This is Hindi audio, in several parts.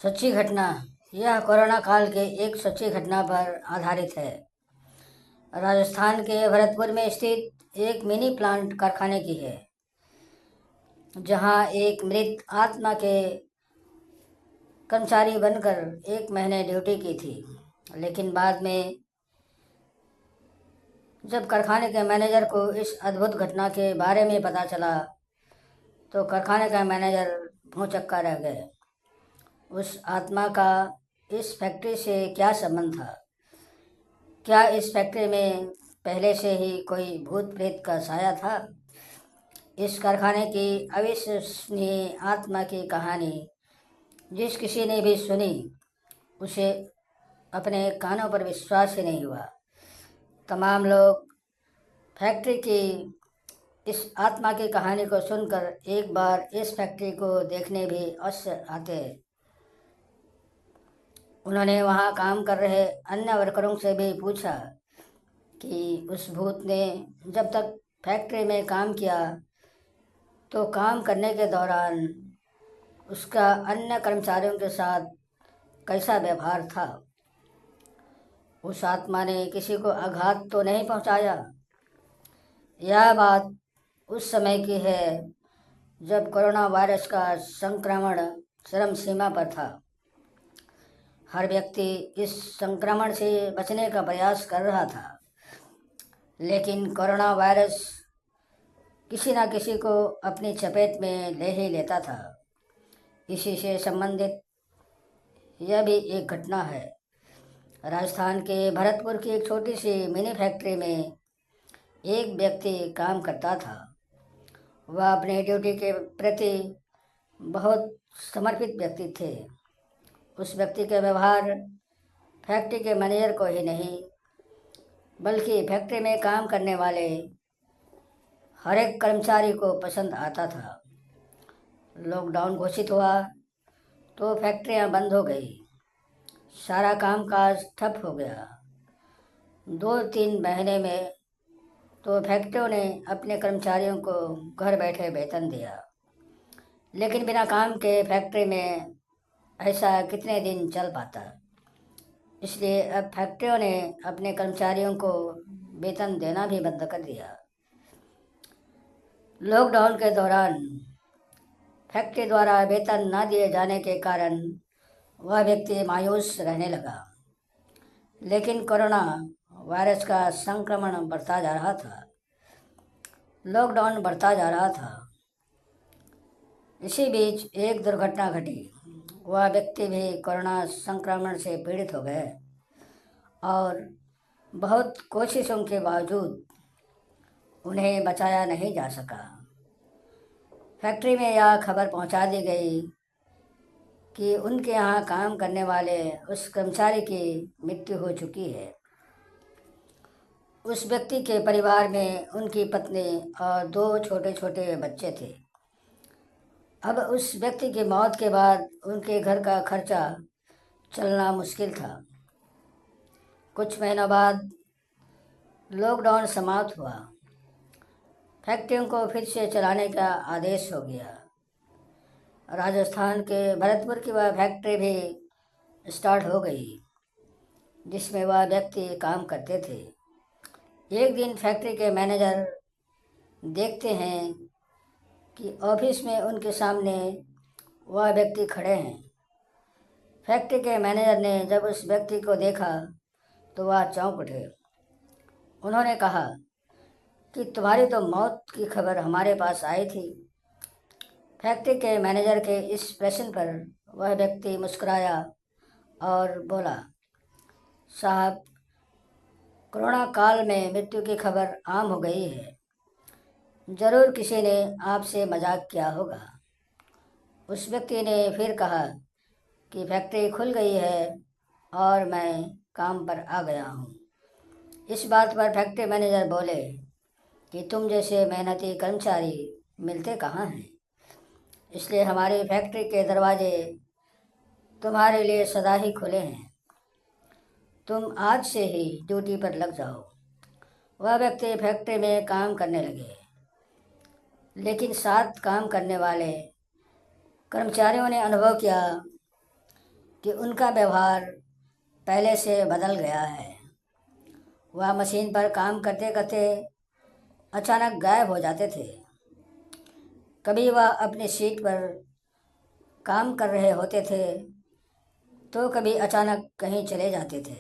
सच्ची घटना। यह कोरोना काल के एक सच्ची घटना पर आधारित है। राजस्थान के भरतपुर में स्थित एक मिनी प्लांट कारखाने की है, जहां एक मृत आत्मा के कर्मचारी बनकर 1 महीने ड्यूटी की थी। लेकिन बाद में जब कारखाने के मैनेजर को इस अद्भुत घटना के बारे में पता चला, तो कारखाने का मैनेजर भौंचक्का रह गए। उस आत्मा का इस फैक्ट्री से क्या संबंध था? क्या इस फैक्ट्री में पहले से ही कोई भूत प्रेत का साया था? इस कारखाने की अविश्वसनीय आत्मा की कहानी जिस किसी ने भी सुनी, उसे अपने कानों पर विश्वास ही नहीं हुआ। तमाम लोग फैक्ट्री की इस आत्मा की कहानी को सुनकर एक बार इस फैक्ट्री को देखने भी अवश्य आते। उन्होंने वहाँ काम कर रहे अन्य वर्करों से भी पूछा कि उस भूत ने जब तक फैक्ट्री में काम किया, तो काम करने के दौरान उसका अन्य कर्मचारियों के साथ कैसा व्यवहार था। उस आत्मा ने किसी को आघात तो नहीं पहुंचाया। यह बात उस समय की है जब कोरोना वायरस का संक्रमण चरम सीमा पर था। हर व्यक्ति इस संक्रमण से बचने का प्रयास कर रहा था, लेकिन कोरोना वायरस किसी न किसी को अपनी चपेट में ले ही लेता था। इसी से संबंधित यह भी एक घटना है। राजस्थान के भरतपुर की एक छोटी सी मिनी फैक्ट्री में एक व्यक्ति काम करता था। वह अपने ड्यूटी के प्रति बहुत समर्पित व्यक्ति थे। उस व्यक्ति के व्यवहार फैक्ट्री के मैनेजर को ही नहीं, बल्कि फैक्ट्री में काम करने वाले हर एक कर्मचारी को पसंद आता था। लॉकडाउन घोषित हुआ तो फैक्ट्रियां बंद हो गई। सारा कामकाज ठप हो गया। 2-3 महीने में तो फैक्ट्रियों ने अपने कर्मचारियों को घर बैठे वेतन दिया। लेकिन बिना काम के फैक्ट्री में ऐसा कितने दिन चल पाता? इसलिए अब फैक्ट्रियों ने अपने कर्मचारियों को वेतन देना भी बंद कर दिया। लॉकडाउन के दौरान फैक्ट्री द्वारा वेतन न दिए जाने के कारण वह व्यक्ति मायूस रहने लगा। लेकिन कोरोना वायरस का संक्रमण बढ़ता जा रहा था। लॉकडाउन बढ़ता जा रहा था। इसी बीच एक दुर्घटना घटी। वह व्यक्ति भी कोरोना संक्रमण से पीड़ित हो गए और बहुत कोशिशों के बावजूद उन्हें बचाया नहीं जा सका। फैक्ट्री में यह खबर पहुंचा दी गई कि उनके यहाँ काम करने वाले उस कर्मचारी की मृत्यु हो चुकी है। उस व्यक्ति के परिवार में उनकी पत्नी और 2 छोटे छोटे बच्चे थे। अब उस व्यक्ति की मौत के बाद उनके घर का खर्चा चलना मुश्किल था। कुछ महीनों बाद लॉकडाउन समाप्त हुआ। फैक्ट्रियों को फिर से चलाने का आदेश हो गया। राजस्थान के भरतपुर की वह फैक्ट्री भी स्टार्ट हो गई जिसमें वह व्यक्ति काम करते थे। एक दिन फैक्ट्री के मैनेजर देखते हैं कि ऑफिस में उनके सामने वह व्यक्ति खड़े हैं। फैक्ट्री के मैनेजर ने जब उस व्यक्ति को देखा तो वह चौंक उठे। उन्होंने कहा कि तुम्हारी तो मौत की खबर हमारे पास आई थी। फैक्ट्री के मैनेजर के इस प्रश्न पर वह व्यक्ति मुस्कुराया और बोला, साहब, कोरोना काल में मृत्यु की खबर आम हो गई है। ज़रूर किसी ने आपसे मजाक किया होगा। उस व्यक्ति ने फिर कहा कि फैक्ट्री खुल गई है और मैं काम पर आ गया हूँ। इस बात पर फैक्ट्री मैनेजर बोले कि तुम जैसे मेहनती कर्मचारी मिलते कहाँ हैं, इसलिए हमारी फैक्ट्री के दरवाजे तुम्हारे लिए सदा ही खुले हैं। तुम आज से ही ड्यूटी पर लग जाओ। वह व्यक्ति फैक्ट्री में काम करने लगे, लेकिन साथ काम करने वाले कर्मचारियों ने अनुभव किया कि उनका व्यवहार पहले से बदल गया है। वह मशीन पर काम करते करते अचानक गायब हो जाते थे। कभी वह अपनी सीट पर काम कर रहे होते थे तो कभी अचानक कहीं चले जाते थे।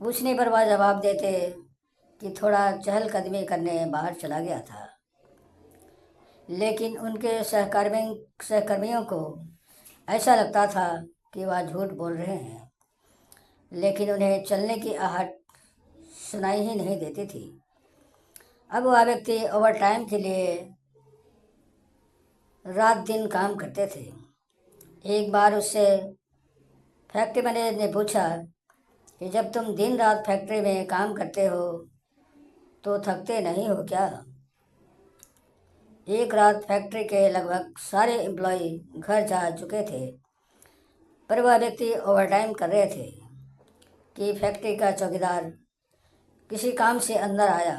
पूछने पर वह जवाब देते कि थोड़ा चहलकदमी करने बाहर चला गया था। लेकिन उनके सहकर्मियों को ऐसा लगता था कि वह झूठ बोल रहे हैं, लेकिन उन्हें चलने की आहट सुनाई ही नहीं देती थी। अब वह व्यक्ति ओवर टाइम के लिए रात दिन काम करते थे। एक बार उससे फैक्ट्री मैनेजर ने पूछा कि जब तुम दिन रात फैक्ट्री में काम करते हो तो थकते नहीं हो क्या? एक रात फैक्ट्री के लगभग सारे एम्प्लॉय घर जा चुके थे, पर वह व्यक्ति ओवरटाइम कर रहे थे कि फैक्ट्री का चौकीदार किसी काम से अंदर आया।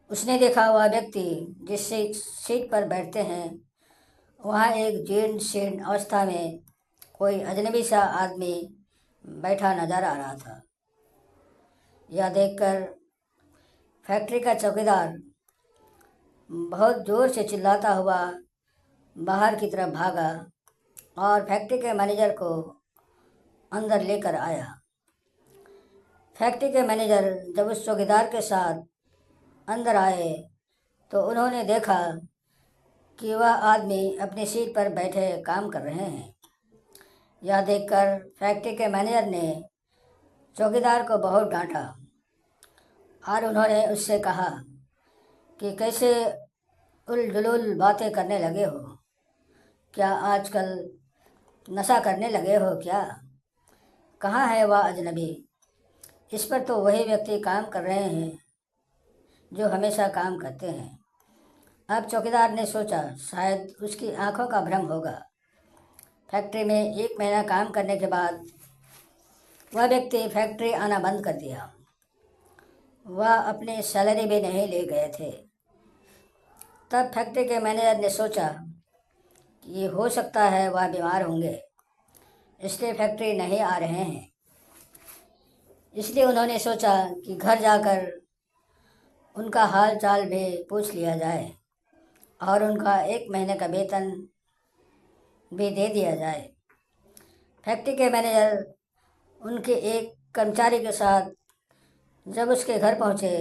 उसने देखा वह व्यक्ति जिस सीट पर बैठते हैं वहाँ एक जीर्ण शीर्ण अवस्था में कोई अजनबी सा आदमी बैठा नजर आ रहा था। यह देखकर फैक्ट्री का चौकीदार बहुत ज़ोर से चिल्लाता हुआ बाहर की तरफ भागा और फैक्ट्री के मैनेजर को अंदर लेकर आया। फैक्ट्री के मैनेजर जब उस चौकीदार के साथ अंदर आए तो उन्होंने देखा कि वह आदमी अपनी सीट पर बैठे काम कर रहे हैं। यह देखकर फैक्ट्री के मैनेजर ने चौकीदार को बहुत डांटा और उन्होंने उससे कहा कि कैसे उलझुल बातें करने लगे हो? क्या आजकल नशा करने लगे हो क्या? कहाँ है वह अजनबी? इस पर तो वही व्यक्ति काम कर रहे हैं जो हमेशा काम करते हैं। अब चौकीदार ने सोचा शायद उसकी आंखों का भ्रम होगा। फैक्ट्री में 1 महीना काम करने के बाद वह व्यक्ति फैक्ट्री आना बंद कर दिया। वह अपनी सैलरी भी नहीं ले गए थे। तब फैक्ट्री के मैनेजर ने सोचा कि हो सकता है वह बीमार होंगे, इसलिए फैक्ट्री नहीं आ रहे हैं। इसलिए उन्होंने सोचा कि घर जाकर उनका हाल चाल भी पूछ लिया जाए और उनका 1 महीने का वेतन भी दे दिया जाए। फैक्ट्री के मैनेजर उनके एक कर्मचारी के साथ जब उसके घर पहुंचे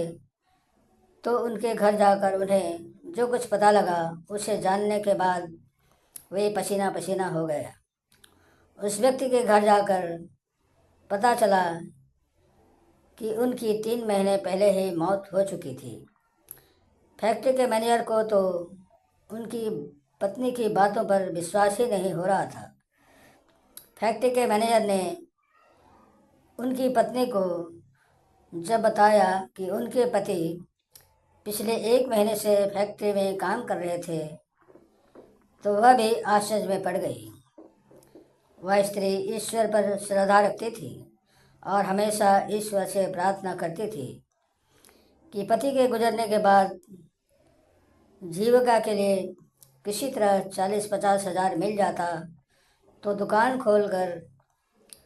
तो उनके घर जाकर उन्हें जो कुछ पता लगा उसे जानने के बाद वे पसीना पसीना हो गए। उस व्यक्ति के घर जाकर पता चला कि उनकी 3 महीने पहले ही मौत हो चुकी थी। फैक्ट्री के मैनेजर को तो उनकी पत्नी की बातों पर विश्वास ही नहीं हो रहा था। फैक्ट्री के मैनेजर ने उनकी पत्नी को जब बताया कि उनके पति पिछले 1 महीने से फैक्ट्री में काम कर रहे थे तो वह भी आश्चर्य में पड़ गई। वह स्त्री ईश्वर पर श्रद्धा रखती थी और हमेशा ईश्वर से प्रार्थना करती थी कि पति के गुजरने के बाद जीविका के लिए किसी तरह 40-50 हज़ार मिल जाता तो दुकान खोलकर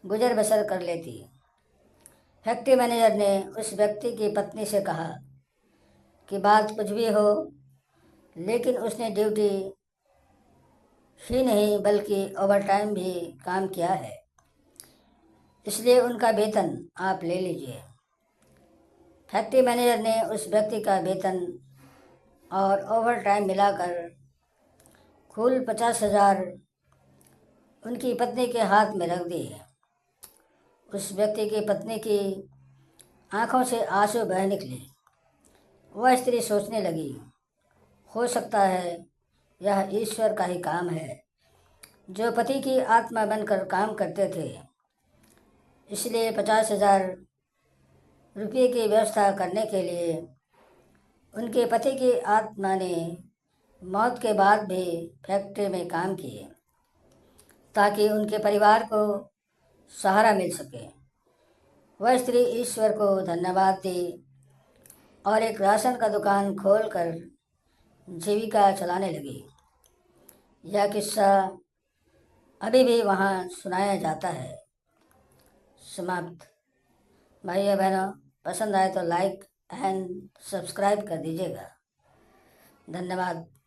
गुजर बसर कर लेती। फैक्ट्री मैनेजर ने उस व्यक्ति की पत्नी से कहा कि बात कुछ भी हो, लेकिन उसने ड्यूटी ही नहीं बल्कि ओवरटाइम भी काम किया है, इसलिए उनका वेतन आप ले लीजिए। फैक्ट्री मैनेजर ने उस व्यक्ति का वेतन और ओवरटाइम मिलाकर कुल 50 हज़ार उनकी पत्नी के हाथ में रख दिए। उस व्यक्ति की पत्नी की आंखों से आंसू बह निकले। वह स्त्री सोचने लगी, हो सकता है यह ईश्वर का ही काम है जो पति की आत्मा बनकर काम करते थे, इसलिए 50 हज़ार रुपये की व्यवस्था करने के लिए उनके पति की आत्मा ने मौत के बाद भी फैक्ट्री में काम किए ताकि उनके परिवार को सहारा मिल सके। वह स्त्री ईश्वर को धन्यवाद दी और एक राशन का दुकान खोलकर जीविका चलाने लगी। यह किस्सा अभी भी वहाँ सुनाया जाता है। समाप्त। भाइयों बहनों, पसंद आए तो लाइक एंड सब्सक्राइब कर दीजिएगा। धन्यवाद।